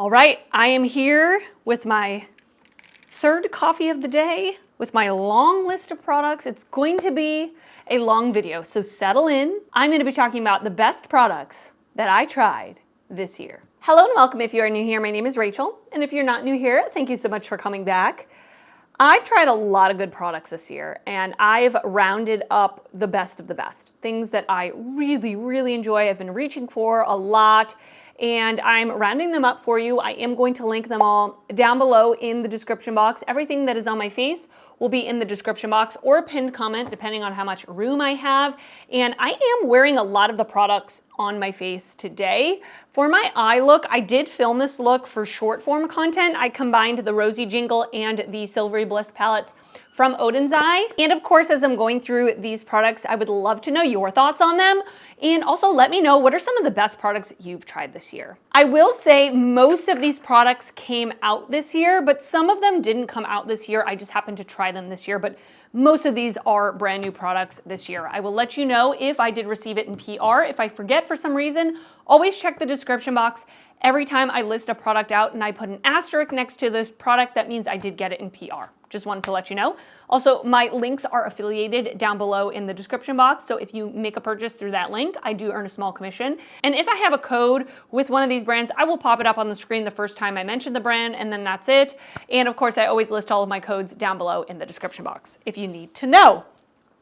All right, I am here with my third coffee of the day with my long list of products. It's going to be a long video, so settle in. I'm going to be talking about the best products that I tried this year. Hello and welcome if you are new here. My name is Rachel, and if you're not new here, thank you so much for coming back. I've tried a lot of good products this year, and I've rounded up the best of the best. Things that I really, really enjoy, I've been reaching for a lot, and I'm rounding them up for you. I am going to link them all down below in the description box. Everything that is on my face will be in the description box or a pinned comment, depending on how much room I have. And I am wearing a lot of the products on my face today. For my eye look, I did film this look for short form content. I combined the Rosy Jingle and the Silvery Bliss palettes from Oden's Eye. And of course, as I'm going through these products, I would love to know your thoughts on them. And also let me know what are some of the best products you've tried this year. I will say most of these products came out this year, but some of them didn't come out this year. I just happened to try them this year, but most of these are brand new products this year. I will let you know if I did receive it in PR. If I forget for some reason, always check the description box. Every time I list a product out and I put an asterisk next to this product, that means I did get it in PR. Just wanted to let you know. Also, my links are affiliated down below in the description box. So if you make a purchase through that link, I do earn a small commission. And if I have a code with one of these brands, I will pop it up on the screen the first time I mention the brand, and then that's it. And of course, I always list all of my codes down below in the description box if you need to know.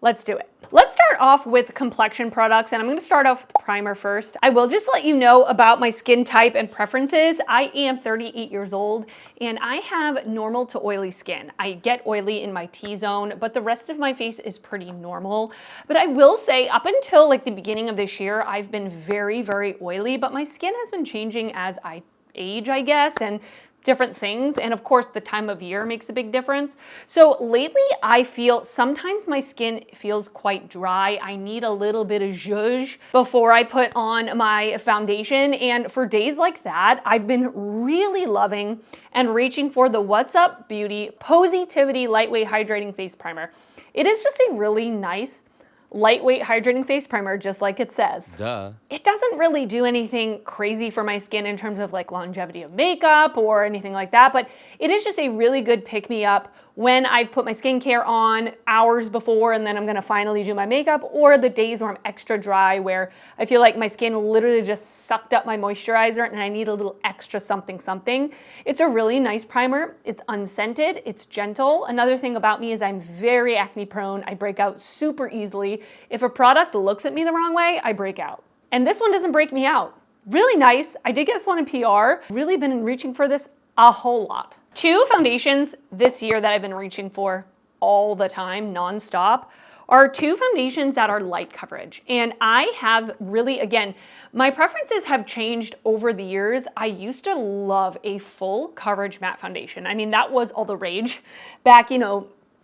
Let's do it. Let's start off with complexion products, and I'm gonna start off with the primer first. I will just let you know about my skin type and preferences. I am 38 years old, and I have normal to oily skin. I get oily in my T-zone, but the rest of my face is pretty normal. But I will say, up until like the beginning of this year, I've been very, very oily, but my skin has been changing as I age, I guess, and different things. And of course, the time of year makes a big difference. So lately, I feel sometimes my skin feels quite dry. I need a little bit of zhuzh before I put on my foundation. And for days like that, I've been really loving and reaching for the What's Up Beauty Positivity Lightweight Hydrating Face Primer. It is just a really nice lightweight hydrating face primer, just like it says. Duh. It doesn't really do anything crazy for my skin in terms of like longevity of makeup or anything like that, but it is just a really good pick-me-up when I've put my skincare on hours before and then I'm gonna finally do my makeup, or the days where I'm extra dry, where I feel like my skin literally just sucked up my moisturizer and I need a little extra something. It's a really nice primer. It's unscented, it's gentle. Another thing about me is I'm very acne prone. I break out super easily. If a product looks at me the wrong way, I break out. And this one doesn't break me out. Really nice. I did get this one in PR. Really been reaching for this a whole lot. Two foundations this year that I've been reaching for all the time, nonstop, are two foundations that are light coverage. And I have really, again, my preferences have changed over the years. I used to love a full coverage matte foundation. I mean, that was all the rage back,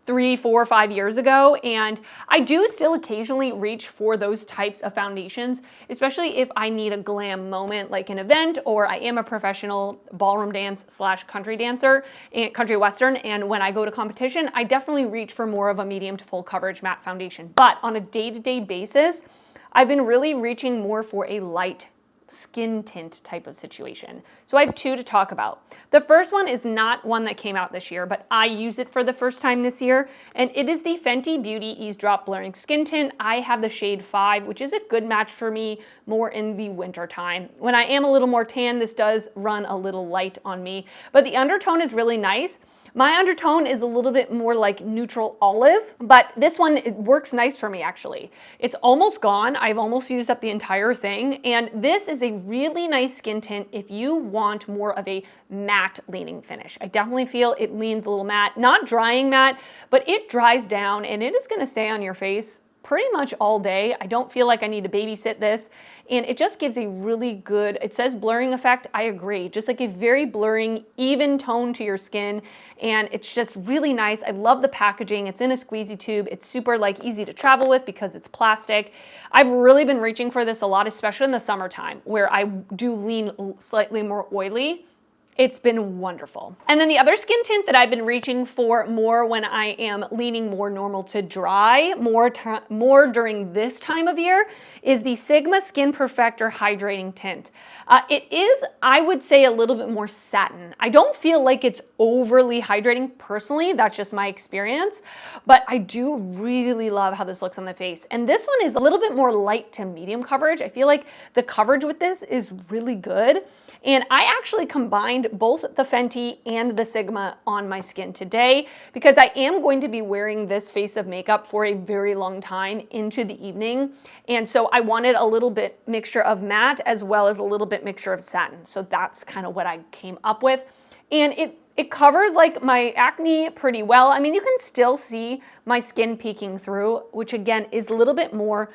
3, 4, 5 years ago. And I do still occasionally reach for those types of foundations, especially if I need a glam moment like an event, or I am a professional ballroom dance / country dancer and country western. And when I go to competition, I definitely reach for more of a medium to full coverage matte foundation. But on a day-to-day basis, I've been really reaching more for a light skin tint type of situation. So I have two to talk about. The first one is not one that came out this year, but I use it for the first time this year, and it is the Fenty Beauty Ease Drop Blurring Skin Tint. I have the shade 5, which is a good match for me more in the winter time. When I am a little more tan, this does run a little light on me, but the undertone is really nice. My undertone is a little bit more like neutral olive, but this one, it works nice for me actually. It's almost gone. I've almost used up the entire thing. And this is a really nice skin tint if you want more of a matte leaning finish. I definitely feel it leans a little matte, not drying matte, but it dries down and it is gonna stay on your face pretty much all day. I don't feel like I need to babysit this. And it just gives a really good, it says blurring effect. I agree. Just like a very blurring, even tone to your skin. And it's just really nice. I love the packaging. It's in a squeezy tube. It's super easy to travel with because it's plastic. I've really been reaching for this a lot, especially in the summertime where I do lean slightly more oily. It's been wonderful. And then the other skin tint that I've been reaching for more when I am leaning more normal to dry, more during this time of year, is the Sigma Skin Perfector Hydrating Tint. It is, I would say, a little bit more satin. I don't feel like it's overly hydrating personally. That's just my experience. But I do really love how this looks on the face. And this one is a little bit more light to medium coverage. I feel like the coverage with this is really good. And I actually combined both the Fenty and the Sigma on my skin today because I am going to be wearing this face of makeup for a very long time into the evening. And so I wanted a little bit mixture of matte as well as a little bit mixture of satin. So that's kind of what I came up with. And it covers like my acne pretty well. I mean, you can still see my skin peeking through, which again is a little bit more,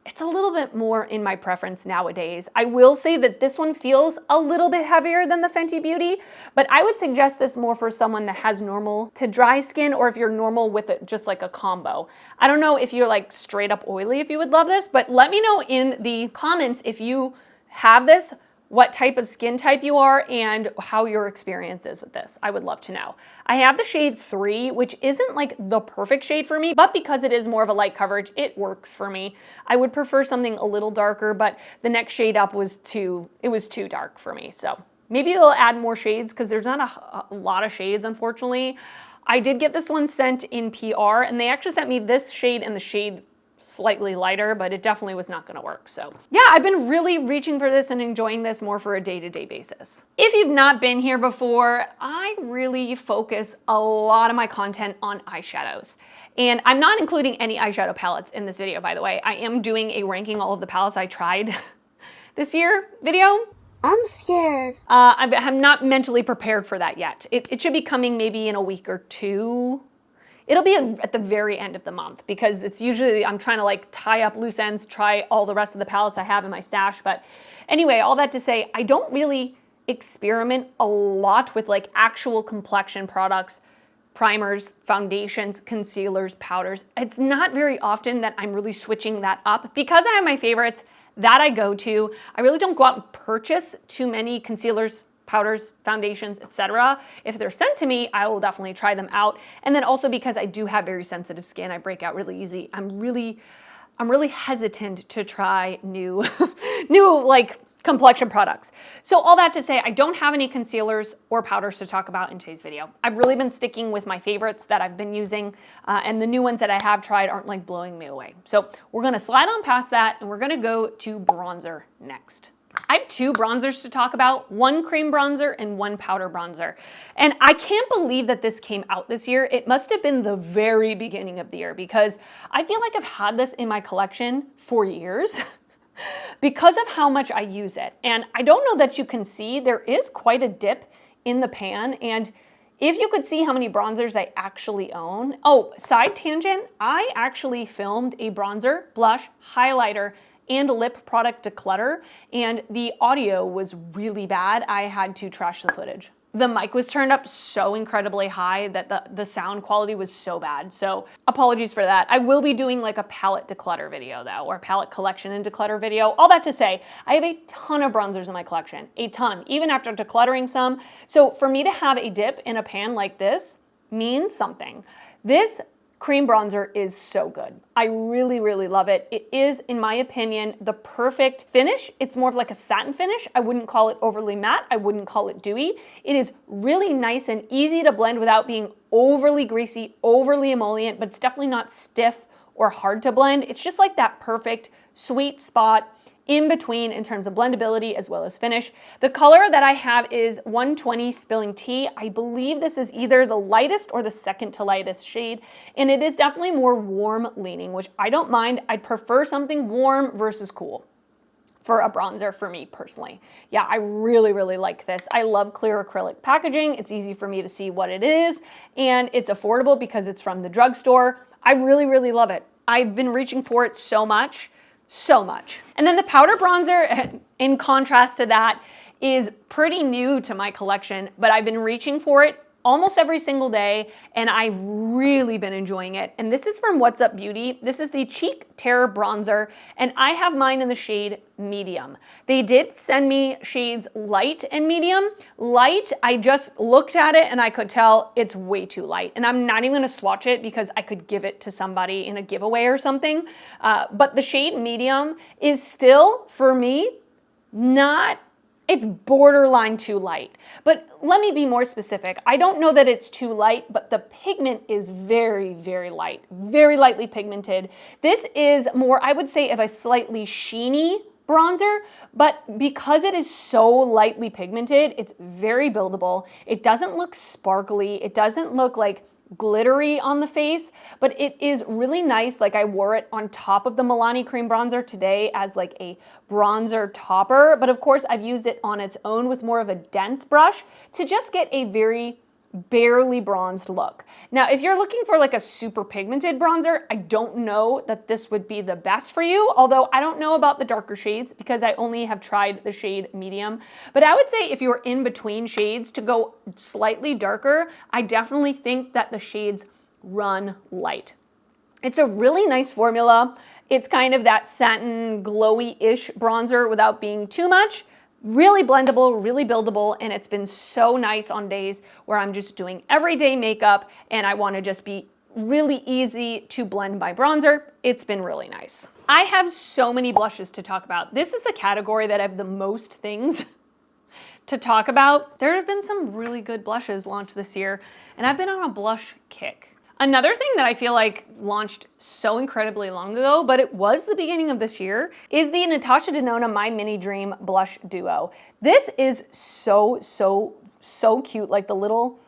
it's a little bit more in my preference nowadays. I will say that this one feels a little bit heavier than the Fenty Beauty, but I would suggest this more for someone that has normal to dry skin, or if you're normal with it, just like a combo. I don't know if you're like straight up oily, if you would love this, but let me know in the comments if you have this, what type of skin type you are, and how your experience is with this. I would love to know. I have the shade 3, which isn't like the perfect shade for me, but because it is more of a light coverage, it works for me. I would prefer something a little darker, but the next shade up was too dark for me. So maybe they'll add more shades because there's not a lot of shades, unfortunately. I did get this one sent in PR, and they actually sent me this shade and the shade slightly lighter, but it definitely was not gonna work. So yeah, I've been really reaching for this and enjoying this more for a day-to-day basis. If you've not been here before, I really focus a lot of my content on eyeshadows. And I'm not including any eyeshadow palettes in this video, by the way. I am doing a ranking all of the palettes I tried this year video. I'm scared. I'm not mentally prepared for that yet. It should be coming maybe in a week or two. It'll be at the very end of the month because it's usually, I'm trying to like tie up loose ends, try all the rest of the palettes I have in my stash. But anyway, all that to say, I don't really experiment a lot with like actual complexion products, primers, foundations, concealers, powders. It's not very often that I'm really switching that up because I have my favorites that I go to. I really don't go out and purchase too many concealers, powders, foundations, etc. If they're sent to me, I will definitely try them out. And then also because I do have very sensitive skin, I break out really easy. I'm really hesitant to try new like complexion products. So all that to say, I don't have any concealers or powders to talk about in today's video. I've really been sticking with my favorites that I've been using, and the new ones that I have tried aren't like blowing me away. So we're gonna slide on past that and we're gonna go to bronzer next. I have 2 bronzers to talk about, 1 cream bronzer and 1 powder bronzer. And I can't believe that this came out this year. It must have been the very beginning of the year because I feel like I've had this in my collection for years because of how much I use it. And I don't know that you can see, there is quite a dip in the pan. And if you could see how many bronzers I actually own. Oh, side tangent, I actually filmed a bronzer, blush, highlighter, and lip product declutter, and the audio was really bad. I had to trash the footage. The mic was turned up so incredibly high that the sound quality was so bad. So apologies for that. I will be doing like a palette declutter video though, or palette collection and declutter video. All that to say, I have a ton of bronzers in my collection, a ton, even after decluttering some. So for me to have a dip in a pan like this means something. This cream bronzer is so good. I really, really love it. It is, in my opinion, the perfect finish. It's more of like a satin finish. I wouldn't call it overly matte. I wouldn't call it dewy. It is really nice and easy to blend without being overly greasy, overly emollient, but it's definitely not stiff or hard to blend. It's just like that perfect sweet spot in between in terms of blendability as well as finish. The color that I have is 120 Spilling Tea. I believe this is either the lightest or the second to lightest shade, and it is definitely more warm leaning, which I don't mind. I'd prefer something warm versus cool for a bronzer for me personally. Yeah, I really, really like this. I love clear acrylic packaging. It's easy for me to see what it is, and it's affordable because it's from the drugstore. I really, really love it. I've been reaching for it so much. And then the powder bronzer, in contrast to that, is pretty new to my collection, but I've been reaching for it almost every single day, and I've really been enjoying it. And this is from What's Up Beauty. This is the Cheek Terror Bronzer, and I have mine in the shade medium. They did send me shades light and medium. Light, I just looked at it and I could tell it's way too light. And I'm not even gonna swatch it because I could give it to somebody in a giveaway or something. But the shade medium is still, for me, it's borderline too light. But let me be more specific. I don't know that it's too light, but the pigment is very, very light, very lightly pigmented. This is more, I would say, of a slightly sheeny bronzer, but because it is so lightly pigmented, it's very buildable. It doesn't look sparkly. It doesn't look like glittery on the face, but it is really nice. Like I wore it on top of the Milani Cream Bronzer today as like a bronzer topper, but of course I've used it on its own with more of a dense brush to just get a very barely bronzed look. Now, if you're looking for like a super pigmented bronzer, I don't know that this would be the best for you, although I don't know about the darker shades because I only have tried the shade medium. But I would say if you're in between shades to go slightly darker, I definitely think that the shades run light. It's a really nice formula. It's kind of that satin glowy-ish bronzer without being too much. Really blendable, really buildable, and it's been so nice on days where I'm just doing everyday makeup and I want to just be really easy to blend my bronzer. It's been really nice. I have so many blushes to talk about. This is the category that I have the most things to talk about. There have been some really good blushes launched this year, and I've been on a blush kick. Another thing that I feel like launched so incredibly long ago, but it was the beginning of this year, is the Natasha Denona My Mini Dream Blush Duo. This is so cute. Like the little,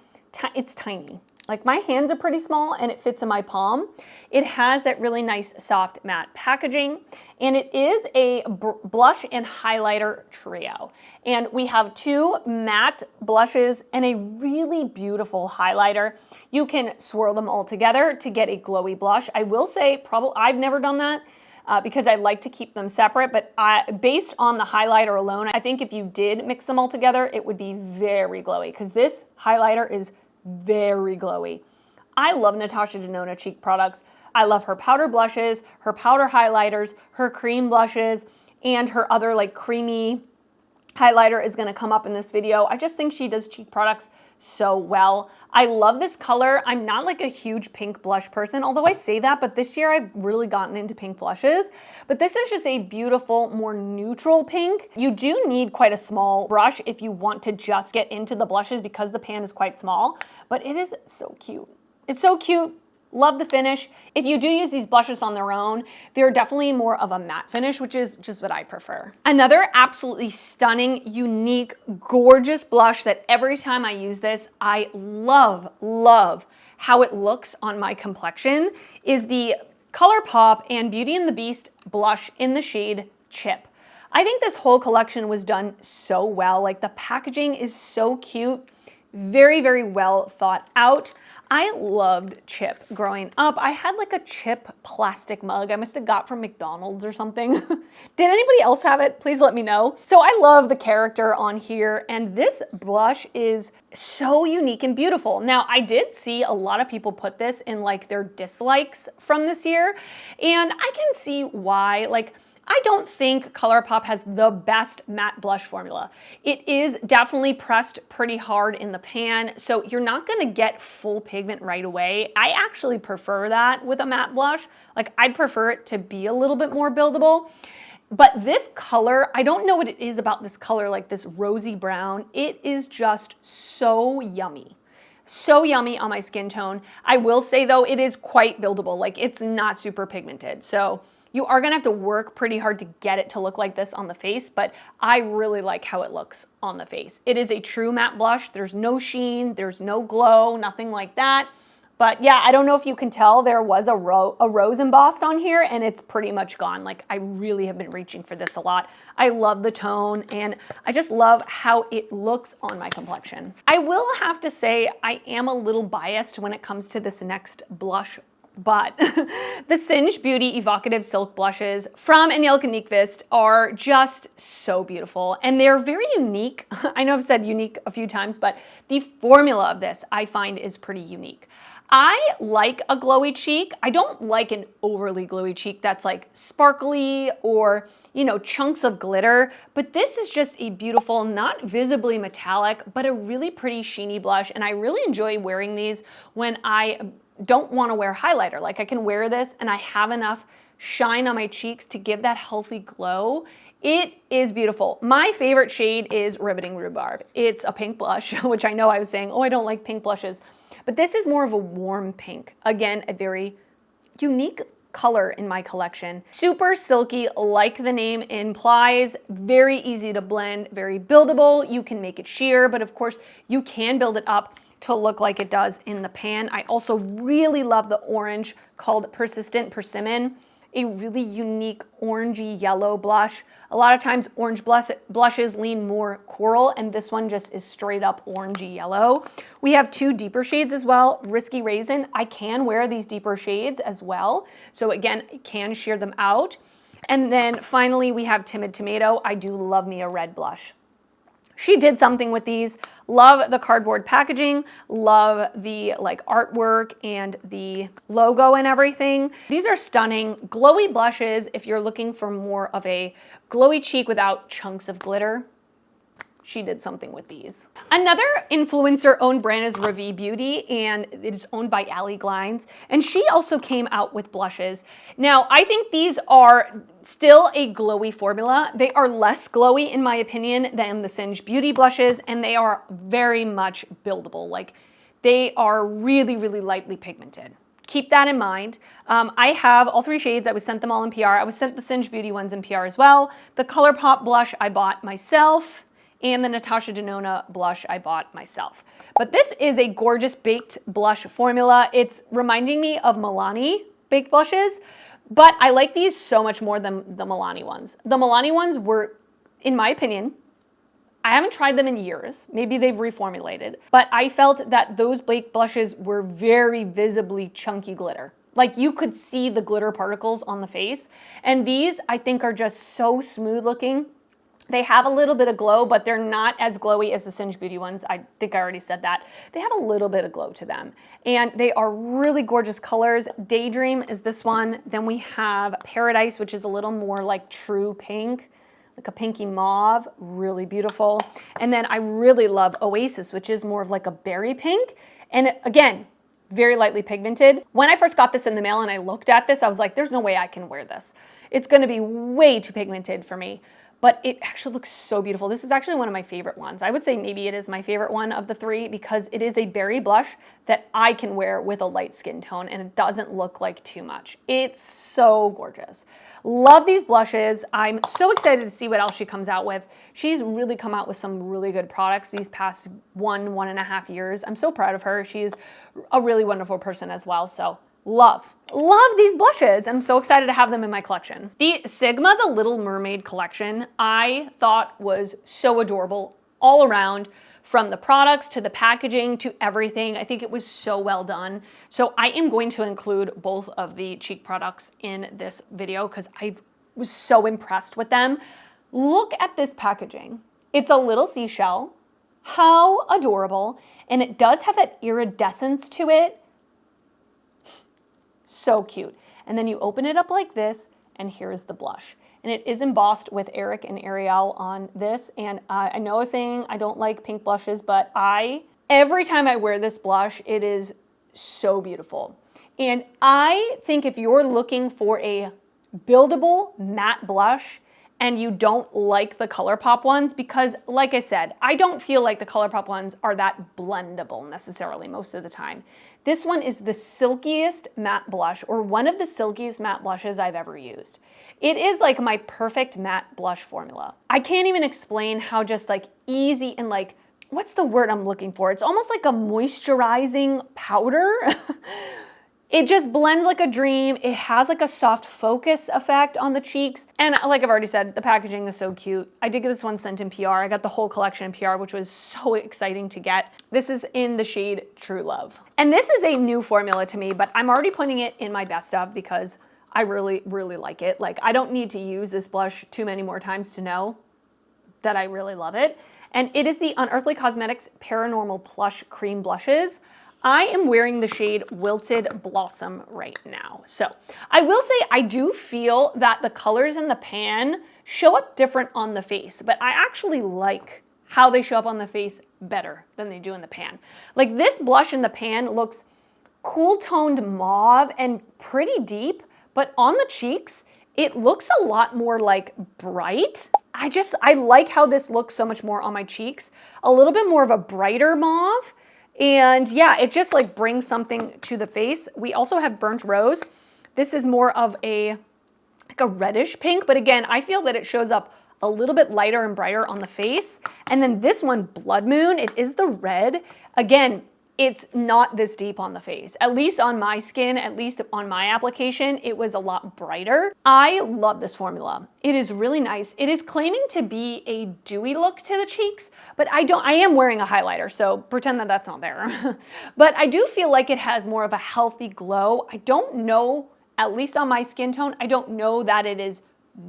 it's tiny. Like my hands are pretty small and it fits in my palm. It has that really nice soft matte packaging, and it is a blush and highlighter trio. And we have two matte blushes and a really beautiful highlighter. You can swirl them all together to get a glowy blush. I will say, I've never done that because I like to keep them separate, but based on the highlighter alone, I think if you did mix them all together, it would be very glowy because this highlighter is very glowy. I love Natasha Denona cheek products. I love her powder blushes, her powder highlighters, her cream blushes, and her other like creamy highlighter is gonna come up in this video. I just think she does cheek products so well. I love this color. I'm not like a huge pink blush person, although I say that, but this year I've really gotten into pink blushes. But this is just a beautiful, more neutral pink. You do need quite a small brush if you want to just get into the blushes because the pan is quite small, but it is so cute. It's so cute. Love the finish. If you do use these blushes on their own, they're definitely more of a matte finish, which is just what I prefer. Another absolutely stunning, unique, gorgeous blush that every time I use this, I love how it looks on my complexion is the ColourPop and Beauty and the Beast blush in the shade Chip. I think this whole collection was done so well. Like the packaging is so cute, very well thought out. I loved Chip growing up. I had like a Chip plastic mug I must have got from McDonald's or something. Did anybody else have it? Please let me know. So I love the character on here, and this blush is so unique and beautiful. Now, I did see a lot of people put this in like their dislikes from this year, and I can see why. Like, I don't think ColourPop has the best matte blush formula. It is definitely pressed pretty hard in the pan, so you're not gonna get full pigment right away. I actually prefer that with a matte blush. Like, I'd prefer it to be a little bit more buildable. But this color, I don't know what it is about this color, like this rosy brown. It is just so yummy. So yummy on my skin tone. I will say though, it is quite buildable. Like, it's not super pigmented. So you are gonna have to work pretty hard to get it to look like this on the face, but I really like how it looks on the face. It is a true matte blush. There's no sheen, there's no glow, nothing like that. But yeah, I don't know if you can tell, there was a rose embossed on here and it's pretty much gone. Like, I really have been reaching for this a lot. I love the tone and I just love how it looks on my complexion. I will have to say I am a little biased when it comes to this next blush but the Singe Beauty Evocative Silk Blushes from Anjelka Nyqvist are just so beautiful, and they're very unique. I know I've said unique a few times, but the formula of this I find is pretty unique. I like a glowy cheek. I don't like an overly glowy cheek that's like sparkly or, you know, chunks of glitter, but this is just a beautiful, not visibly metallic, but a really pretty sheeny blush, and I really enjoy wearing these when I don't want to wear highlighter. Like, I can wear this and I have enough shine on my cheeks to give that healthy glow. It is beautiful. My favorite shade is Riveting Rhubarb. It's a pink blush, which I know I was saying, oh, I don't like pink blushes. But this is more of a warm pink. Again, a very unique color in my collection. Super silky, like the name implies, very easy to blend, very buildable. You can make it sheer, but of course you can build it up to look like it does in the pan. I also really love the orange called Persistent Persimmon, a really unique orangey yellow blush. A lot of times orange blushes lean more coral, and this one just is straight up orangey yellow. We have two deeper shades as well. Risky Raisin, I can wear these deeper shades as well. So again, I can sheer them out. And then finally we have Timid Tomato. I do love me a red blush. She did something with these. Love the cardboard packaging, love the like artwork and the logo and everything. These are stunning, glowy blushes if you're looking for more of a glowy cheek without chunks of glitter. She did something with these. Another influencer-owned brand is Ravi Beauty, and it is owned by Allie Glines, and she also came out with blushes. Now, I think these are still a glowy formula. They are less glowy, in my opinion, than the Singe Beauty blushes, and they are very much buildable. Like, they are really, really lightly pigmented. Keep that in mind. I have all three shades. I was sent them all in PR. I was sent the Singe Beauty ones in PR as well. The ColourPop blush I bought myself, and the Natasha Denona blush I bought myself. But this is a gorgeous baked blush formula. It's reminding me of Milani baked blushes, but I like these so much more than the Milani ones. The Milani ones were, in my opinion, I haven't tried them in years. Maybe they've reformulated, but I felt that those baked blushes were very visibly chunky glitter. Like, you could see the glitter particles on the face. And these, I think, are just so smooth looking. They have a little bit of glow, but they're not as glowy as the Singe Beauty ones. I think I already said that. They have a little bit of glow to them, and they are really gorgeous colors. Daydream is this one. Then we have Paradise, which is a little more like true pink, like a pinky mauve, really beautiful. And then I really love Oasis, which is more of like a berry pink. And again, very lightly pigmented. When I first got this in the mail and I looked at this, I was like, there's no way I can wear this. It's gonna be way too pigmented for me. But it actually looks so beautiful. This is actually one of my favorite ones. I would say maybe it is my favorite one of the three because it is a berry blush that I can wear with a light skin tone and it doesn't look like too much. It's so gorgeous. Love these blushes. I'm so excited to see what else she comes out with. She's really come out with some really good products these past 1.5 years. I'm so proud of her. She's a really wonderful person as well. So love these blushes. I'm so excited to have them in my collection. The Sigma The Little Mermaid collection I thought was so adorable all around, from the products to the packaging to everything. I think it was so well done. So I am going to include both of the cheek products in this video because I was so impressed with them. Look at this packaging. It's a little seashell. How adorable. And it does have that iridescence to it. So cute. And then you open it up like this, and here's the blush. And it is embossed with Eric and Ariel on this. And I know I was saying I don't like pink blushes, but every time I wear this blush, it is so beautiful. And I think if you're looking for a buildable matte blush and you don't like the ColourPop ones, because like I said, I don't feel like the ColourPop ones are that blendable necessarily most of the time. This one is the silkiest matte blush, or one of the silkiest matte blushes I've ever used. It is like my perfect matte blush formula. I can't even explain how just like easy and like, what's the word I'm looking for? It's almost like a moisturizing powder. It just blends like a dream. It has like a soft focus effect on the cheeks. And like I've already said, the packaging is so cute. I did get this one sent in PR. I got the whole collection in PR, which was so exciting to get. This is in the shade True Love. And this is a new formula to me, but I'm already putting it in my best of because I really, really like it. Like, I don't need to use this blush too many more times to know that I really love it. And it is the Unearthly Cosmetics Paranormal Plush Cream Blushes. I am wearing the shade Wilted Blossom right now. So I will say I do feel that the colors in the pan show up different on the face, but I actually like how they show up on the face better than they do in the pan. Like, this blush in the pan looks cool toned mauve and pretty deep, but on the cheeks, it looks a lot more like bright. I like how this looks so much more on my cheeks. A little bit more of a brighter mauve. And yeah, it just like brings something to the face. We also have Burnt Rose. This is more of like a reddish pink, but again, I feel that it shows up a little bit lighter and brighter on the face. And then this one, Blood Moon, it is the red. Again, it's not this deep on the face. At least on my skin, at least on my application, it was a lot brighter. I love this formula. It is really nice. It is claiming to be a dewy look to the cheeks, but I am wearing a highlighter, so pretend that that's not there. But I do feel like it has more of a healthy glow. I don't know, at least on my skin tone, I don't know that it is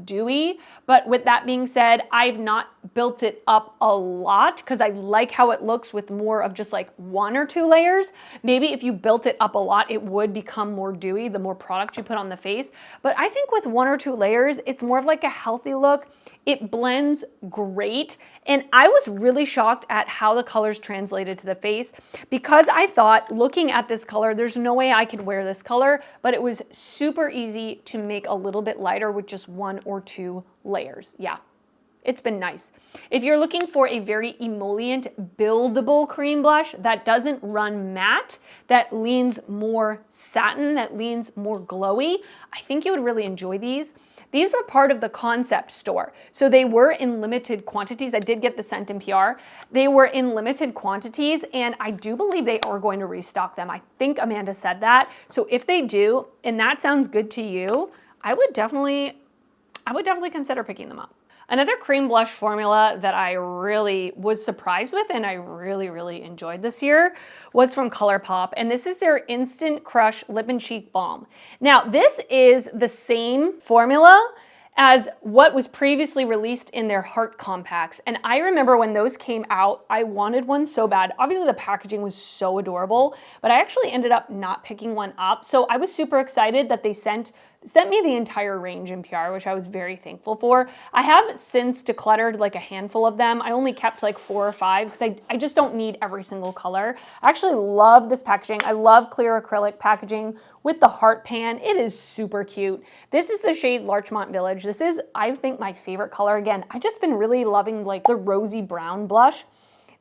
dewy, but with that being said, I've not built it up a lot because I like how it looks with more of just like 1 or 2 layers. Maybe if you built it up a lot, it would become more dewy the more product you put on the face. But I think with 1 or 2 layers, it's more of like a healthy look. It blends great. And I was really shocked at how the colors translated to the face because I thought, looking at this color, there's no way I could wear this color, but it was super easy to make a little bit lighter with just 1 or 2 layers. Yeah, it's been nice. If you're looking for a very emollient, buildable cream blush that doesn't run matte, that leans more satin, that leans more glowy, I think you would really enjoy these. These were part of the concept store. So they were in limited quantities. I did get the scent in PR. They were in limited quantities, and I do believe they are going to restock them. I think Amanda said that. So if they do, and that sounds good to you, I would definitely consider picking them up. Another cream blush formula that I really was surprised with and I really, really enjoyed this year was from ColourPop, and this is their Instant Crush Lip and Cheek Balm. Now, this is the same formula as what was previously released in their Heart Compacts. And I remember when those came out, I wanted one so bad. Obviously, the packaging was so adorable, but I actually ended up not picking one up. So I was super excited that they sent me the entire range in PR, which I was very thankful for. I have since decluttered like a handful of them. I only kept like 4 or 5 because I just don't need every single color. I actually love this packaging. I love clear acrylic packaging with the heart pan. It is super cute. This is the shade Larchmont Village. This is, I think, my favorite color. Again, I've just been really loving like the rosy brown blush.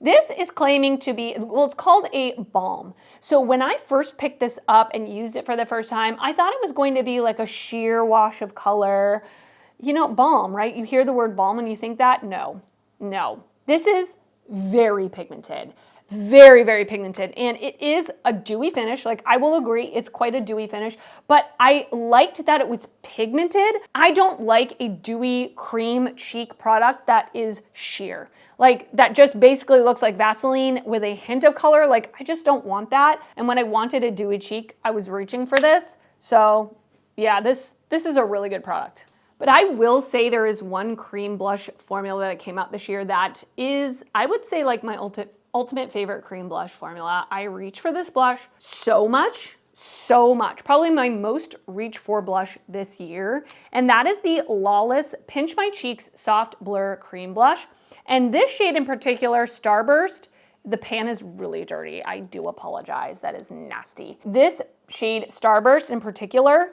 This is claiming to be, well, it's called a balm. So when I first picked this up and used it for the first time, I thought it was going to be like a sheer wash of color. You know, balm, right? You hear the word balm and you think that? No. This is very pigmented. Very, very pigmented. And it is a dewy finish. Like, I will agree, it's quite a dewy finish, but I liked that it was pigmented. I don't like a dewy cream cheek product that is sheer. Like, that just basically looks like Vaseline with a hint of color. Like, I just don't want that. And when I wanted a dewy cheek, I was reaching for this. So yeah, this is a really good product. But I will say there is one cream blush formula that came out this year that is, I would say, like my ultimate favorite cream blush formula. I reach for this blush so much. Probably my most reach for blush this year. And that is the Lawless Pinch My Cheeks Soft Blur Cream Blush. And this shade in particular, Starburst, the pan is really dirty. I do apologize. That is nasty. This shade, Starburst in particular,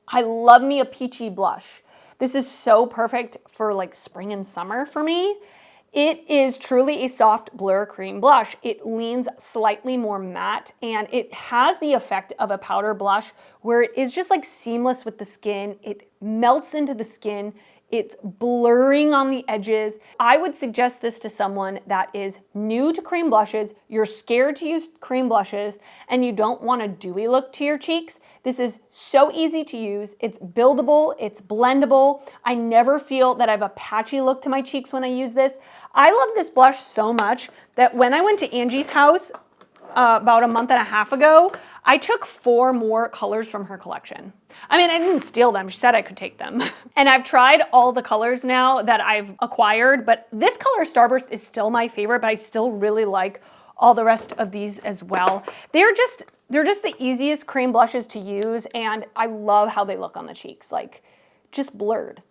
I love me a peachy blush. This is so perfect for like spring and summer for me. It is truly a soft blur cream blush. It leans slightly more matte and it has the effect of a powder blush where it is just like seamless with the skin. It melts into the skin. It's blurring on the edges. I would suggest this to someone that is new to cream blushes, you're scared to use cream blushes, and you don't want a dewy look to your cheeks. This is so easy to use. It's buildable, it's blendable. I never feel that I have a patchy look to my cheeks when I use this. I love this blush so much that when I went to Angie's house about a month and a half ago, I took 4 more colors from her collection. I mean, I didn't steal them. She said I could take them. And I've tried all the colors now that I've acquired, but this color Starburst is still my favorite, but I still really like all the rest of these as well. They're just the easiest cream blushes to use, and I love how they look on the cheeks. Like, just blurred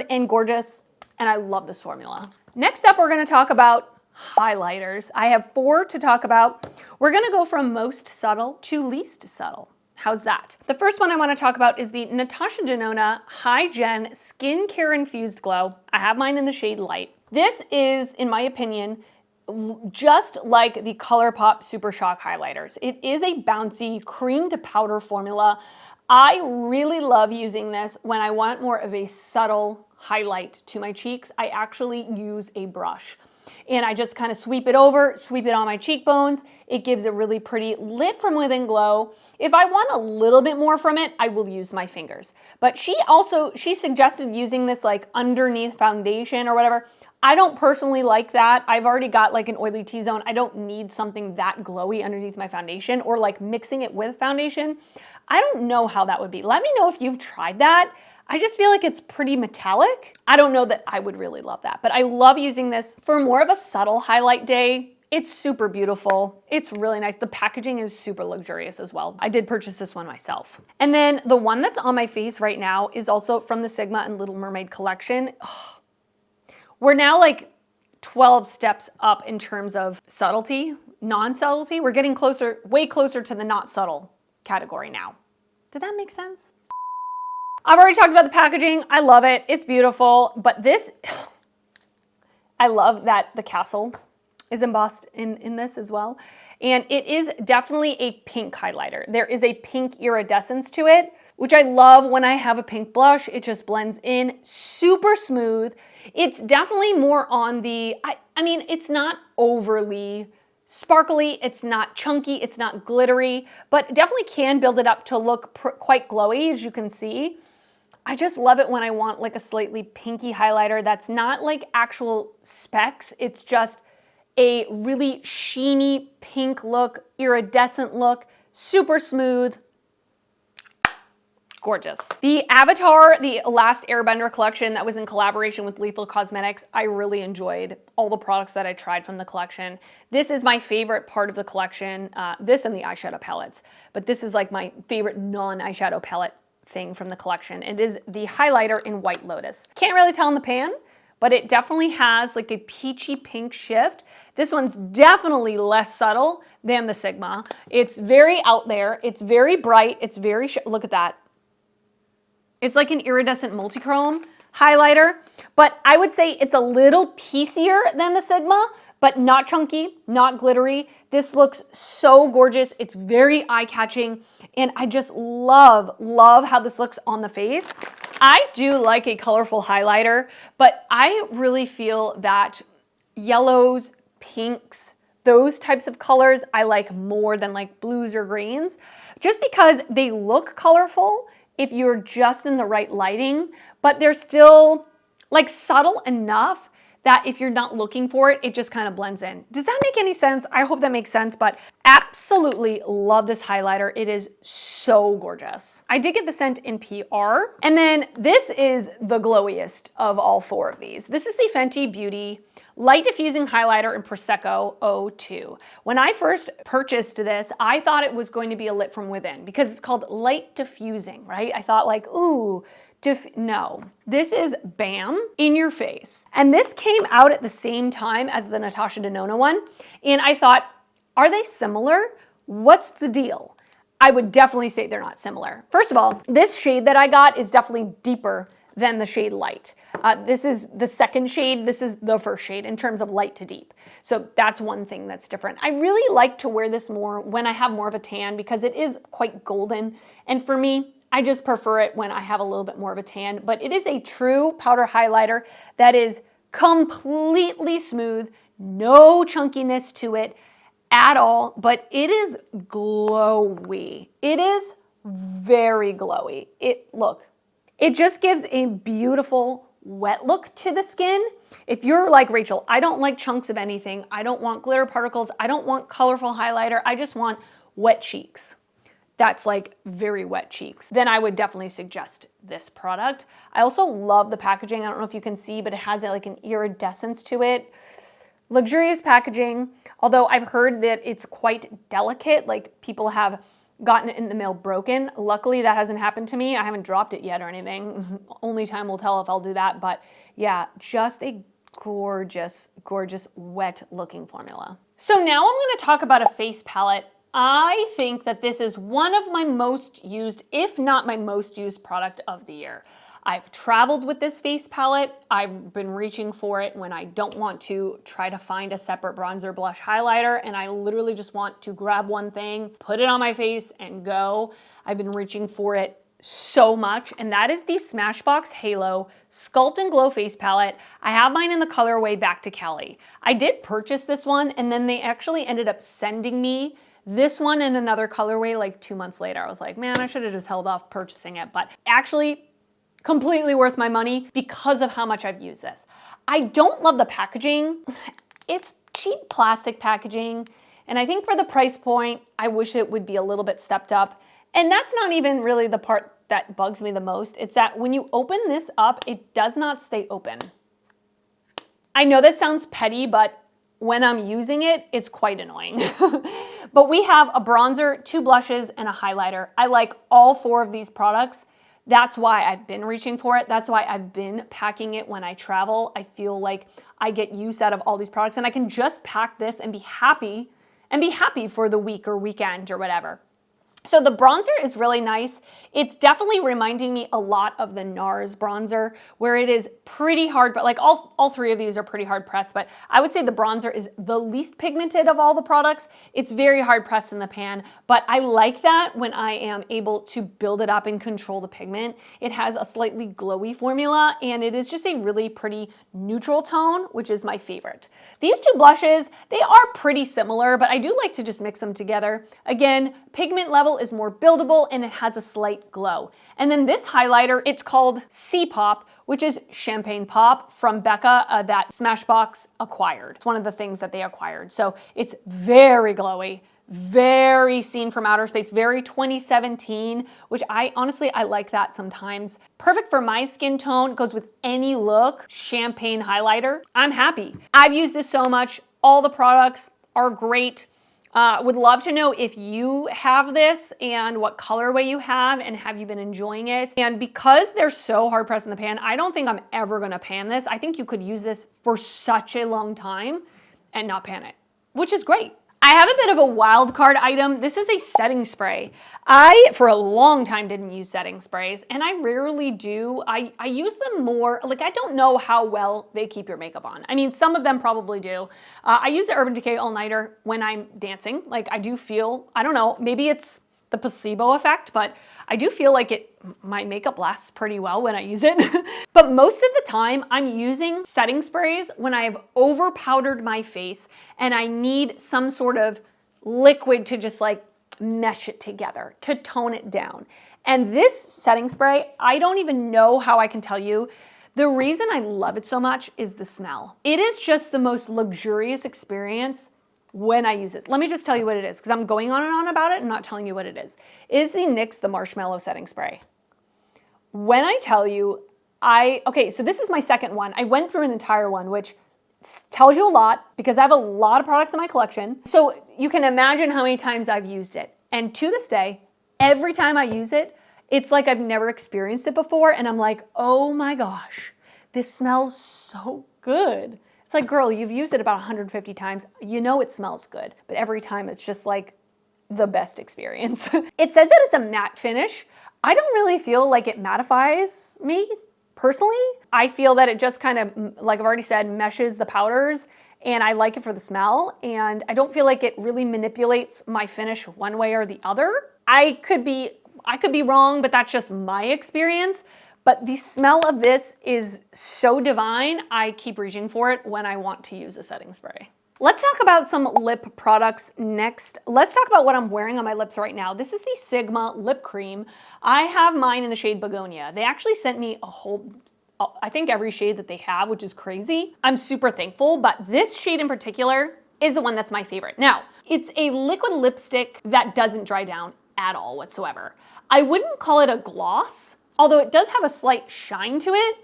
and gorgeous, and I love this formula. Next up, we're gonna talk about highlighters. I have 4 to talk about. We're gonna go from most subtle to least subtle. How's that? The first one I wanna talk about is the Natasha Denona High Gen Skincare Infused Glow. I have mine in the shade Light. This is, in my opinion, just like the ColourPop Super Shock highlighters. It is a bouncy cream to powder formula. I really love using this when I want more of a subtle highlight to my cheeks. I actually use a brush. And I just kind of sweep it on my cheekbones. It gives a really pretty lit from within glow. If I want a little bit more from it, I will use my fingers. But she suggested using this like underneath foundation or whatever. I don't personally like that. I've already got like an oily T-zone. I don't need something that glowy underneath my foundation or like mixing it with foundation. I don't know how that would be. Let me know if you've tried that. I just feel like it's pretty metallic. I don't know that I would really love that, but I love using this for more of a subtle highlight day. It's super beautiful. It's really nice. The packaging is super luxurious as well. I did purchase this one myself. And then the one that's on my face right now is also from the Sigma and Little Mermaid collection. Oh, we're now like 12 steps up in terms of subtlety, non-subtlety. We're getting closer, way closer to the not subtle category now. Did that make sense? I've already talked about the packaging. I love it. It's beautiful. But this, I love that the castle is embossed in this as well. And it is definitely a pink highlighter. There is a pink iridescence to it, which I love when I have a pink blush. It just blends in super smooth. It's definitely more on the, I mean, it's not overly sparkly, it's not chunky, it's not glittery, but definitely can build it up to look quite glowy, as you can see. I just love it when I want like a slightly pinky highlighter that's not like actual specks. It's just a really sheeny pink look, iridescent look, super smooth, gorgeous. The Avatar, the Last Airbender collection that was in collaboration with Lethal Cosmetics, I really enjoyed all the products that I tried from the collection. This is my favorite part of the collection, this and the eyeshadow palettes, but this is like my favorite non-eyeshadow palette thing from the collection. It is the highlighter in White Lotus. Can't really tell in the pan, but it definitely has like a peachy pink shift. This one's definitely less subtle than the Sigma. It's very out there. It's very bright. It's very, look at that. It's like an iridescent multichrome highlighter, but I would say it's a little piecier than the Sigma, but not chunky, not glittery. This looks so gorgeous. It's very eye-catching, and I just love how this looks on the face. I do like a colorful highlighter, but I really feel that yellows, pinks, those types of colors I like more than like blues or greens, just because they look colorful if you're just in the right lighting, but they're still like subtle enough that if you're not looking for it, it just kind of blends in. Does that make any sense? I hope that makes sense, but absolutely love this highlighter. It is so gorgeous. I did get the scent in PR. And then this is the glowiest of all 4 of these. This is the Fenty Beauty Light Diffusing Highlighter in Prosecco 02. When I first purchased this, I thought it was going to be a lit from within because it's called Light Diffusing, right? I thought like, ooh, no, this is bam, in your face. And this came out at the same time as the Natasha Denona one. And I thought, are they similar? What's the deal? I would definitely say they're not similar. First of all, this shade that I got is definitely deeper than the shade Light. This is the second shade. This is the first shade in terms of light to deep. So that's one thing that's different. I really like to wear this more when I have more of a tan because it is quite golden. And for me, I just prefer it when I have a little bit more of a tan, but it is a true powder highlighter that is completely smooth, no chunkiness to it at all, but it is glowy. It is very glowy. It just gives a beautiful wet look to the skin. If you're like Rachel, I don't like chunks of anything. I don't want glitter particles. I don't want colorful highlighter. I just want wet cheeks. That's like very wet cheeks. Then I would definitely suggest this product. I also love the packaging. I don't know if you can see, but it has like an iridescence to it. Luxurious packaging, although I've heard that it's quite delicate, like people have gotten it in the mail broken. Luckily, that hasn't happened to me. I haven't dropped it yet or anything. Only time will tell if I'll do that, but yeah, just a gorgeous, gorgeous wet looking formula. So now I'm gonna talk about a face palette. I think that this is one of my most used, if not my most used product of the year. I've traveled with this face palette. I've been reaching for it when I don't want to try to find a separate bronzer, blush, highlighter, and I literally just want to grab one thing, put it on my face, and go. I've been reaching for it so much, and that is the Smashbox Halo Sculpt and Glow Face Palette. I have mine in the colorway Back to Kelly. I did purchase this one, and then they actually ended up sending me this one in another colorway like 2 months later. I was like, man, I should have just held off purchasing it, but actually, completely worth my money because of how much I've used this. I don't love the packaging. It's cheap plastic packaging, and I think for the price point, I wish it would be a little bit stepped up. And that's not even really the part that bugs me the most. It's that when you open this up, it does not stay open. I know that sounds petty, but when I'm using it, it's quite annoying. But we have a bronzer, 2 blushes, and a highlighter. I like all 4 of these products. That's why I've been reaching for it. That's why I've been packing it when I travel. I feel like I get use out of all these products, and I can just pack this and be happy for the week or weekend or whatever. So the bronzer is really nice. It's definitely reminding me a lot of the NARS bronzer, where it is pretty hard, but like all 3 of these are pretty hard pressed, but I would say the bronzer is the least pigmented of all the products. It's very hard pressed in the pan, but I like that when I am able to build it up and control the pigment. It has a slightly glowy formula, and it is just a really pretty neutral tone, which is my favorite. These 2 blushes, they are pretty similar, but I do like to just mix them together. Again, pigment level is more buildable, and it has a slight glow. And then this highlighter, it's called C-Pop, which is Champagne Pop from Becca that Smashbox acquired. It's one of the things that they acquired. So it's very glowy, very Seen from Outer Space, very 2017, which I like that sometimes. Perfect for my skin tone, goes with any look. Champagne highlighter. I'm happy. I've used this so much. All the products are great. Would love to know if you have this and what colorway you have, and have you been enjoying it. And because they're so hard pressed in the pan, I don't think I'm ever gonna pan this. I think you could use this for such a long time and not pan it, which is great. I have a bit of a wild card item. This is a setting spray. I, for a long time, didn't use setting sprays, and I rarely do. I use them more, like I don't know how well they keep your makeup on. I mean, some of them probably do. I use the Urban Decay All Nighter when I'm dancing. Like I do feel, I don't know, maybe it's the placebo effect, but I do feel like my makeup lasts pretty well when I use it. But most of the time I'm using setting sprays when I have over powdered my face and I need some sort of liquid to just like mesh it together, to tone it down. And this setting spray, I don't even know how I can tell you. The reason I love it so much is the smell. It is just the most luxurious experience when I use this. Let me just tell you what it is, because I'm going on and on about it and not telling you what it is. It is the NYX The Marshmallow Setting Spray. When I tell you, okay, so this is my second one. I went through an entire one, which tells you a lot because I have a lot of products in my collection. So you can imagine how many times I've used it. And to this day, every time I use it, it's like I've never experienced it before. And I'm like, oh my gosh, this smells so good. It's like, girl, you've used it about 150 times. You know it smells good, but every time it's just like the best experience. It says that it's a matte finish. I don't really feel like it mattifies me personally. I feel that it just kind of, like I've already said, meshes the powders, and I like it for the smell, and I don't feel like it really manipulates my finish one way or the other. I I could be wrong, but that's just my experience. But the smell of this is so divine, I keep reaching for it when I want to use a setting spray. Let's talk about some lip products next. Let's talk about what I'm wearing on my lips right now. This is the Sigma lip cream. I have mine in the shade Begonia. They actually sent me a whole, I think every shade that they have, which is crazy. I'm super thankful, but this shade in particular is the one that's my favorite. Now, it's a liquid lipstick that doesn't dry down at all whatsoever. I wouldn't call it a gloss, although it does have a slight shine to it,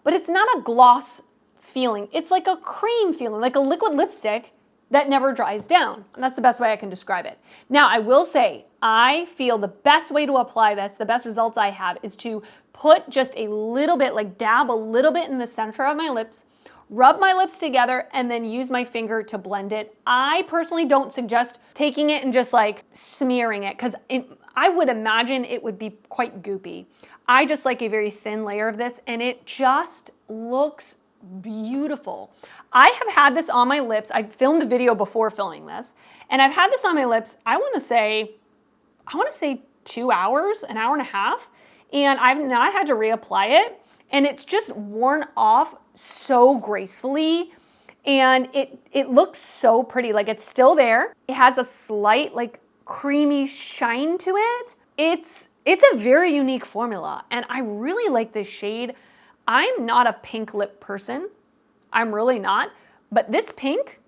but it's not a gloss feeling. It's like a cream feeling, like a liquid lipstick that never dries down. And that's the best way I can describe it. Now, I will say, I feel the best way to apply this, the best results I have, is to put just a little bit, like dab a little bit in the center of my lips, rub my lips together, and then use my finger to blend it. I personally don't suggest taking it and just like smearing it, because I would imagine it would be quite goopy. I just like a very thin layer of this, and it just looks beautiful. I have had this on my lips. I filmed a video before filming this, and I've had this on my lips, I want to say 2 hours, an hour and a half, and I've not had to reapply it, and it's just worn off so gracefully, and it looks so pretty. Like, it's still there. It has a slight like creamy shine to it. It's a very unique formula, and I really like this shade. I'm not a pink lip person. I'm really not. But this pink,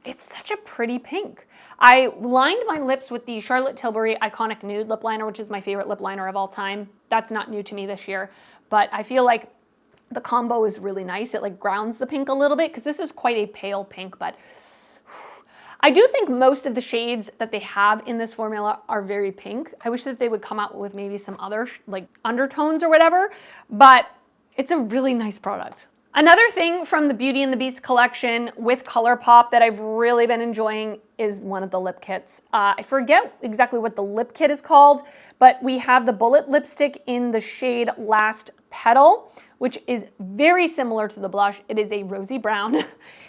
it's such a pretty pink. I lined my lips with the Charlotte Tilbury Iconic Nude lip liner, which is my favorite lip liner of all time. That's not new to me this year, but I feel like the combo is really nice. It like grounds the pink a little bit, because this is quite a pale pink, but I do think most of the shades that they have in this formula are very pink. I wish that they would come out with maybe some other like undertones or whatever, but it's a really nice product. Another thing from the Beauty and the Beast collection with ColourPop that I've really been enjoying is one of the lip kits. I forget exactly what the lip kit is called, but we have the Bullet lipstick in the shade Last Petal, which is very similar to the blush. It is a rosy brown.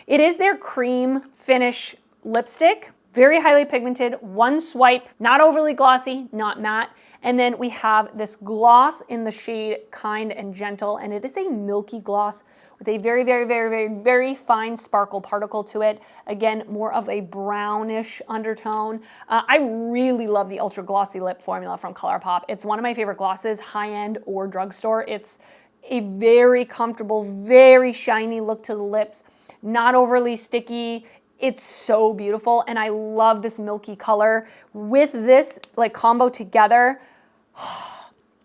It is their cream finish lipstick, very highly pigmented, one swipe, not overly glossy, not matte. And then we have this gloss in the shade Kind and Gentle, and it is a milky gloss with a very, very, very, very, very fine sparkle particle to it. Again, more of a brownish undertone. I really love the Ultra Glossy Lip formula from ColourPop. It's one of my favorite glosses, high-end or drugstore. It's a very comfortable, very shiny look to the lips, not overly sticky. It's so beautiful, and I love this milky color. With this like combo together,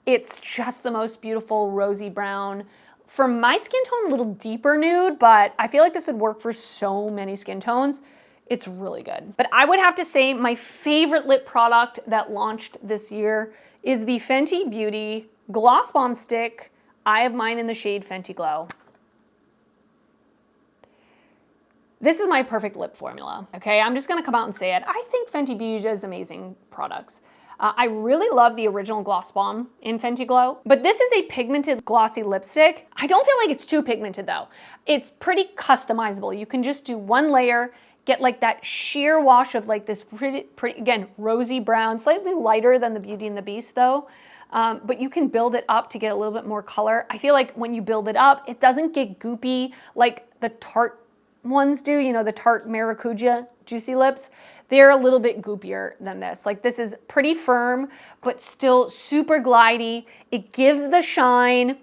it's just the most beautiful rosy brown. For my skin tone, a little deeper nude, but I feel like this would work for so many skin tones. It's really good. But I would have to say my favorite lip product that launched this year is the Fenty Beauty Gloss Bomb Stick. I have mine in the shade Fenty Glow. This is my perfect lip formula, okay? I'm just gonna come out and say it. I think Fenty Beauty does amazing products. I really love the original Gloss Bomb in Fenty Glow, but this is a pigmented glossy lipstick. I don't feel like it's too pigmented though. It's pretty customizable. You can just do one layer, get like that sheer wash of like this pretty, again, rosy brown, slightly lighter than the Beauty and the Beast though. But you can build it up to get a little bit more color. I feel like when you build it up, it doesn't get goopy like the Tarte ones do, you know, the Tarte Maracuja Juicy Lips. They're a little bit goopier than this. Like, this is pretty firm, but still super glidey. It gives the shine.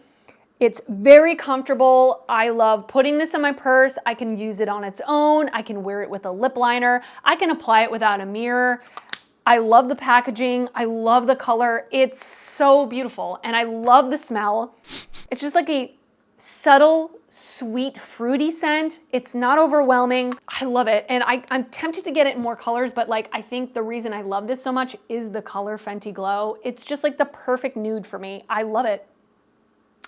It's very comfortable. I love putting this in my purse. I can use it on its own. I can wear it with a lip liner. I can apply it without a mirror. I love the packaging. I love the color. It's so beautiful. And I love the smell. It's just like a subtle, sweet, fruity scent. It's not overwhelming. I love it. And I'm tempted to get it in more colors, but like, I think the reason I love this so much is the color Fenty Glow. It's just like the perfect nude for me. I love it.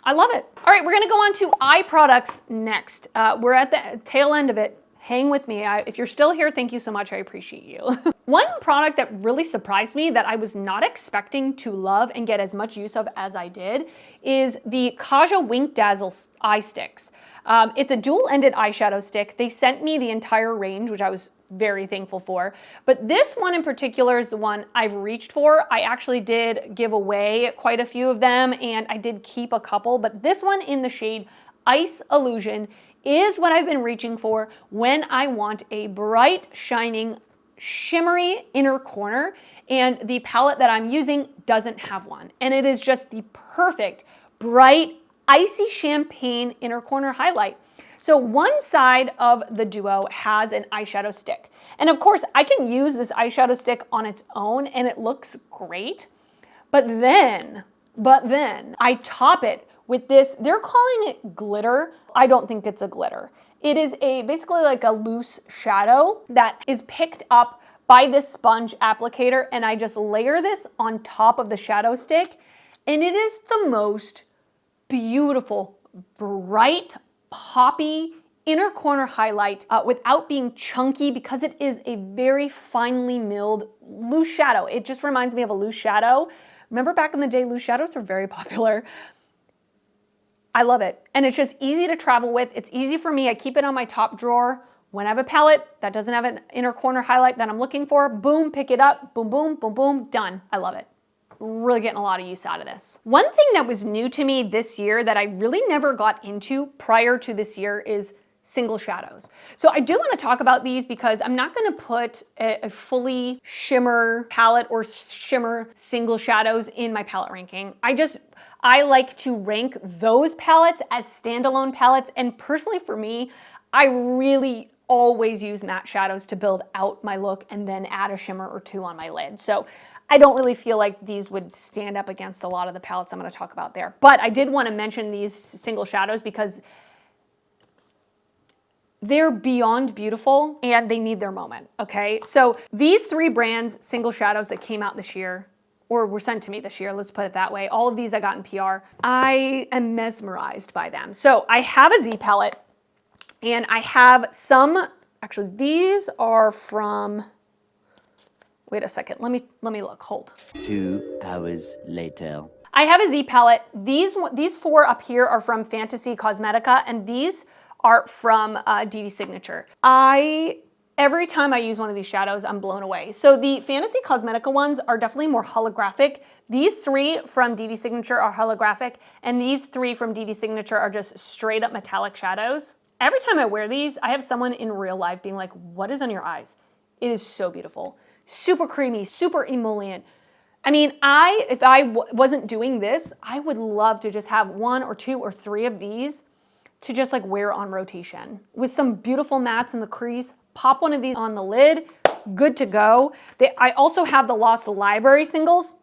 I love it. All right, we're gonna go on to eye products next. We're at the tail end of it. Hang with me. If you're still here, thank you so much. I appreciate you. One product that really surprised me that I was not expecting to love and get as much use of as I did is the Kaja Wink Dazzle Eye Sticks. It's a dual-ended eyeshadow stick. They sent me the entire range, which I was very thankful for. But this one in particular is the one I've reached for. I actually did give away quite a few of them, and I did keep a couple. But this one in the shade Ice Illusion is what I've been reaching for when I want a bright, shining, shimmery inner corner. And the palette that I'm using doesn't have one. And it is just the perfect, bright, icy champagne inner corner highlight. So one side of the duo has an eyeshadow stick. And of course, I can use this eyeshadow stick on its own and it looks great. But then I top it with this, they're calling it glitter. I don't think it's a glitter. It is basically like a loose shadow that is picked up by this sponge applicator, and I just layer this on top of the shadow stick, and it is the most beautiful, bright, poppy inner corner highlight without being chunky, because it is a very finely milled loose shadow. It just reminds me of a loose shadow. Remember back in the day, loose shadows were very popular. I love it. And it's just easy to travel with. It's easy for me. I keep it on my top drawer. When I have a palette that doesn't have an inner corner highlight that I'm looking for, boom, pick it up, boom, boom, boom, boom, done. I love it. Really getting a lot of use out of this. One thing that was new to me this year that I really never got into prior to this year is single shadows. So I do want to talk about these because I'm not going to put a fully shimmer palette or shimmer single shadows in my palette ranking. I like to rank those palettes as standalone palettes, and personally for me, I really always use matte shadows to build out my look and then add a shimmer or two on my lid. So I don't really feel like these would stand up against a lot of the palettes I'm going to talk about there. But I did want to mention these single shadows because they're beyond beautiful and they need their moment, okay? So these three brands, single shadows that came out this year, or were sent to me this year, let's put it that way. All of these I got in PR. I am mesmerized by them. So I have a Z palette, and I have some, actually these are from, wait a second, let me look, hold. 2 hours later. I have a Z palette. These four up here are from Fantasy Cosmetica, and these are from DD Signature. Every time I use one of these shadows, I'm blown away. So the Fantasy Cosmetica ones are definitely more holographic. These three from DD Signature are holographic, and these three from DD Signature are just straight up metallic shadows. Every time I wear these, I have someone in real life being like, what is on your eyes? It is so beautiful. Super creamy, super emollient. I mean, if I wasn't doing this, I would love to just have 1 or 2 or 3 of these to just like wear on rotation. With some beautiful mattes in the crease, pop one of these on the lid, good to go. I also have the Lost Library singles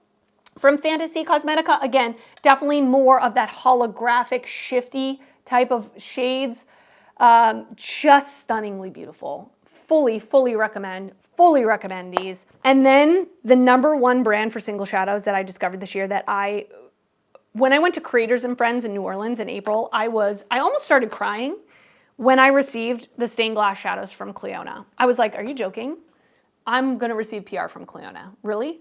from Fantasy Cosmetica. Again, definitely more of that holographic, shifty type of shades. Just stunningly beautiful. Fully recommend these. And then the #1 brand for single shadows that I discovered this year that when I went to Creators and Friends in New Orleans in April, I almost started crying when I received the stained glass shadows from Clionadh. I was like, are you joking? I'm gonna receive PR from Clionadh. Really?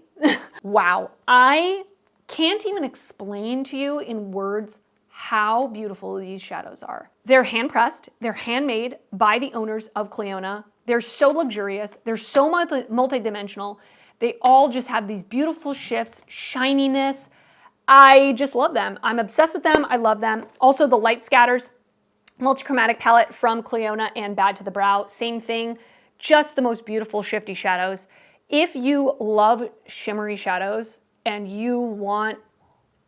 Wow. I can't even explain to you in words how beautiful these shadows are. They're hand-pressed, they're handmade by the owners of Clionadh. They're so luxurious, they're so multi-dimensional. They all just have these beautiful shifts, shininess. I just love them. I'm obsessed with them, I love them. Also the Light Scatters multi-chromatic palette from Clionadh and Bad to the Brow, same thing, just the most beautiful shifty shadows. If you love shimmery shadows and you want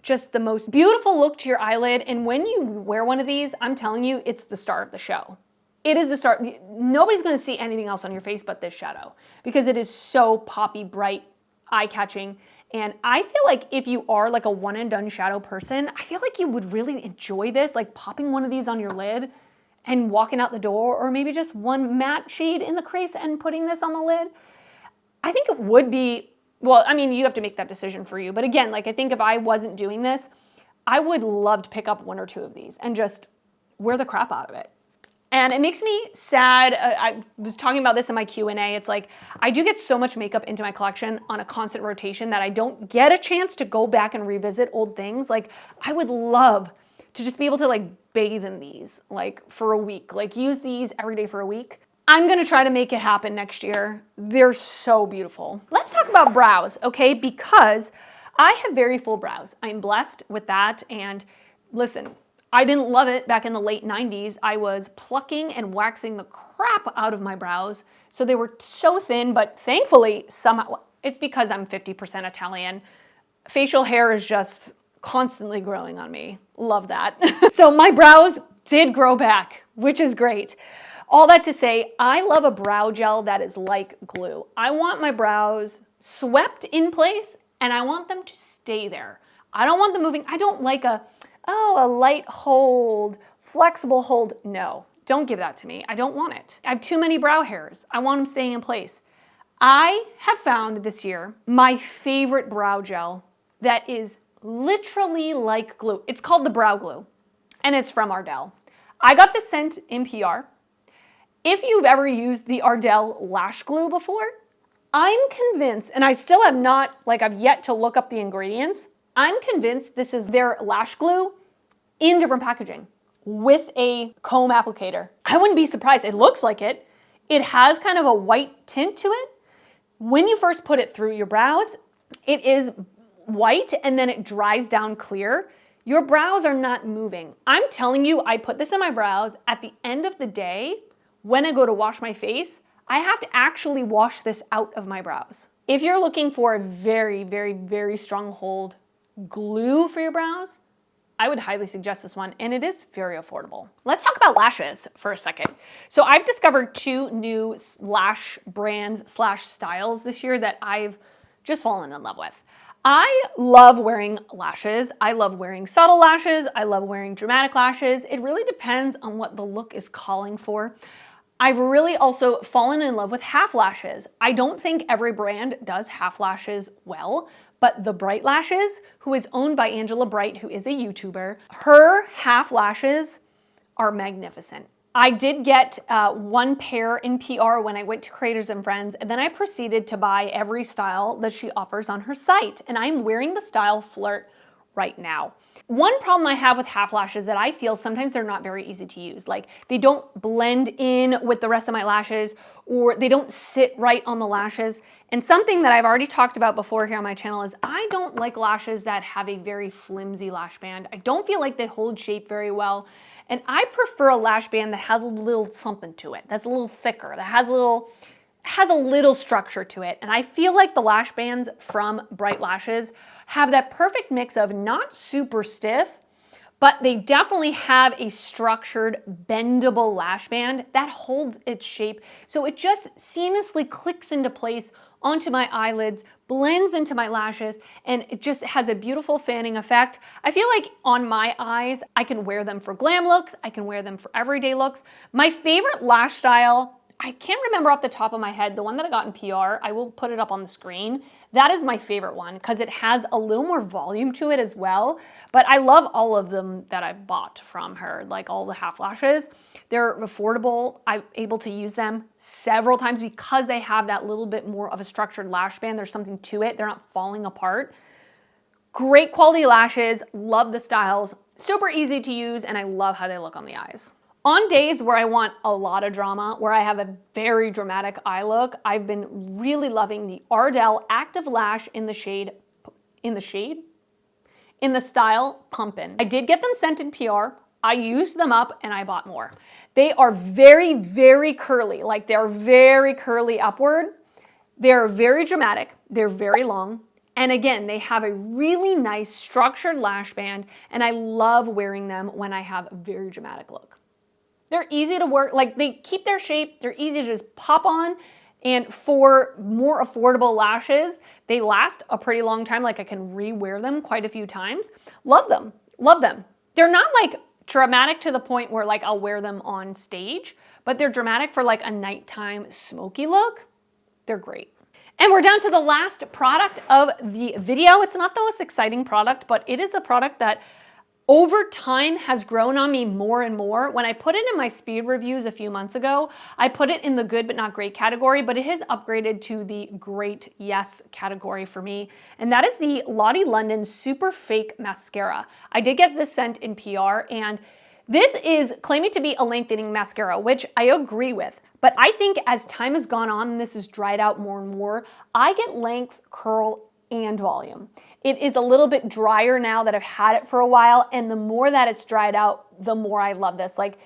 just the most beautiful look to your eyelid, and when you wear one of these, I'm telling you, it's the star of the show. It is the star. Nobody's gonna see anything else on your face but this shadow because it is so poppy, bright, eye-catching. And I feel like if you are like a one and done shadow person, I feel like you would really enjoy this, like popping one of these on your lid and walking out the door, or maybe just one matte shade in the crease and putting this on the lid. I think it would be, well, I mean, you have to make that decision for you. But again, like I think if I wasn't doing this, I would love to pick up 1 or 2 of these and just wear the crap out of it. And it makes me sad. I was talking about this in my Q&A. It's like, I do get so much makeup into my collection on a constant rotation that I don't get a chance to go back and revisit old things. Like, I would love to just be able to like bathe in these like for a week, like use these every day for a week. I'm gonna try to make it happen next year. They're so beautiful. Let's talk about brows, okay? Because I have very full brows. I'm blessed with that. And listen, I didn't love it back in the late 90s. I was plucking and waxing the crap out of my brows. So they were so thin, but thankfully somehow, it's because I'm 50% Italian. Facial hair is just constantly growing on me. Love that. So my brows did grow back, which is great. All that to say, I love a brow gel that is like glue. I want my brows swept in place and I want them to stay there. I don't want them moving. I don't like a light hold, flexible hold. No, don't give that to me. I don't want it. I have too many brow hairs. I want them staying in place. I have found this year my favorite brow gel that is literally like glue. It's called the Brow Glue, and it's from Ardell. I got this scent in PR. If you've ever used the Ardell Lash Glue before, I'm convinced, and I still have not, I've yet to look up the ingredients. I'm convinced this is their lash glue in different packaging with a comb applicator. I wouldn't be surprised. It looks like it. It has kind of a white tint to it. When you first put it through your brows, it is white and then it dries down clear. Your brows are not moving. I'm telling you, I put this in my brows. At the end of the day, when I go to wash my face, I have to actually wash this out of my brows. If you're looking for a very, very, very strong hold glue for your brows, I would highly suggest this one, and it is very affordable. Let's talk about lashes for a second. So I've discovered 2 new lash brands / styles this year that I've just fallen in love with. I love wearing lashes. I love wearing subtle lashes. I love wearing dramatic lashes. It really depends on what the look is calling for. I've really also fallen in love with half lashes. I don't think every brand does half lashes well, but the Bright Lashes, who is owned by Angela Bright, who is a YouTuber, her half lashes are magnificent. I did get 1 pair in PR when I went to Creators and Friends, and then I proceeded to buy every style that she offers on her site, and I'm wearing the style Flirt right now. One problem I have with half lashes that I feel sometimes they're not very easy to use. Like they don't blend in with the rest of my lashes, or they don't sit right on the lashes. And something that I've already talked about before here on my channel is I don't like lashes that have a very flimsy lash band. I don't feel like they hold shape very well. And I prefer a lash band that has a little something to it, that's a little thicker, that has a little structure to it. And I feel like the lash bands from Bright Lashes have that perfect mix of not super stiff, but they definitely have a structured, bendable lash band that holds its shape. So it just seamlessly clicks into place onto my eyelids, blends into my lashes, and it just has a beautiful fanning effect. I feel like on my eyes, I can wear them for glam looks, I can wear them for everyday looks. My favorite lash style, I can't remember off the top of my head, the one that I got in PR, I will put it up on the screen. That is my favorite one because it has a little more volume to it as well. But I love all of them that I bought from her, like all the half lashes. They're affordable. I'm able to use them several times because they have that little bit more of a structured lash band. There's something to it. They're not falling apart. Great quality lashes. Love the styles. Super easy to use, and I love how they look on the eyes. On days where I want a lot of drama, where I have a very dramatic eye look, I've been really loving the Ardell Active Lash in the style Pumpin'. I did get them sent in PR. I used them up and I bought more. They are very, very curly, like they're very curly upward. They're very dramatic. They're very long. And again, they have a really nice structured lash band, and I love wearing them when I have a very dramatic look. They're easy to work, like they keep their shape, they're easy to just pop on, and for more affordable lashes, they last a pretty long time, like I can re-wear them quite a few times. Love them, love them. They're not like dramatic to the point where like I'll wear them on stage, but they're dramatic for like a nighttime smoky look. They're great. And we're down to the last product of the video. It's not the most exciting product, but it is a product that over time has grown on me more and more. When I put it in my speed reviews a few months ago, I put it in the good but not great category, but it has upgraded to the great yes category for me. And that is the Lottie London Super Fake Mascara. I did get this scent in PR, and This is claiming to be a lengthening mascara, which I agree with. But I think as time has gone on and this has dried out more and more, I get length, curl, and volume. It is a little bit drier now that I've had it for a while, and the more that it's dried out, the more I love this. Like,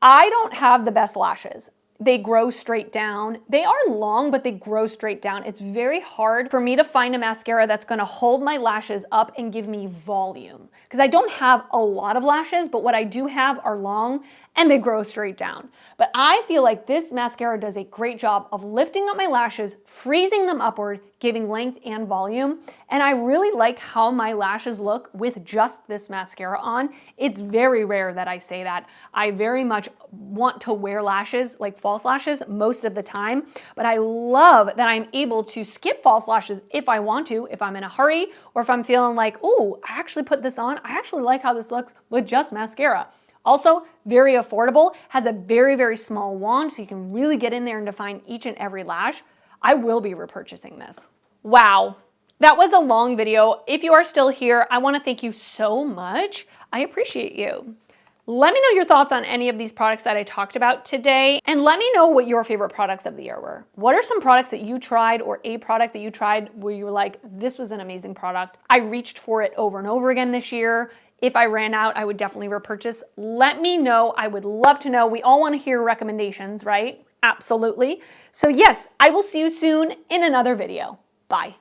I don't have the best lashes. They grow straight down. They are long, but they grow straight down. It's very hard for me to find a mascara that's gonna hold my lashes up and give me volume. Because I don't have a lot of lashes, but what I do have are long and they grow straight down. But I feel like this mascara does a great job of lifting up my lashes, freezing them upward, giving length and volume. And I really like how my lashes look with just this mascara on. It's very rare that I say that. I very much want to wear lashes, like false lashes, most of the time. But I love that I'm able to skip false lashes if I want to, if I'm in a hurry, or if I'm feeling like, oh, I actually put this on. I actually like how this looks with just mascara. Also, very affordable, has a very, very small wand, so you can really get in there and define each and every lash. I will be repurchasing this. Wow, that was a long video. If you are still here, I wanna thank you so much. I appreciate you. Let me know your thoughts on any of these products that I talked about today, and let me know what your favorite products of the year were. What are some products that you tried, or a product that you tried where you were like, this was an amazing product. I reached for it over and over again this year. If I ran out, I would definitely repurchase. Let me know. I would love to know. We all want to hear recommendations, right? Absolutely. So yes, I will see you soon in another video. Bye.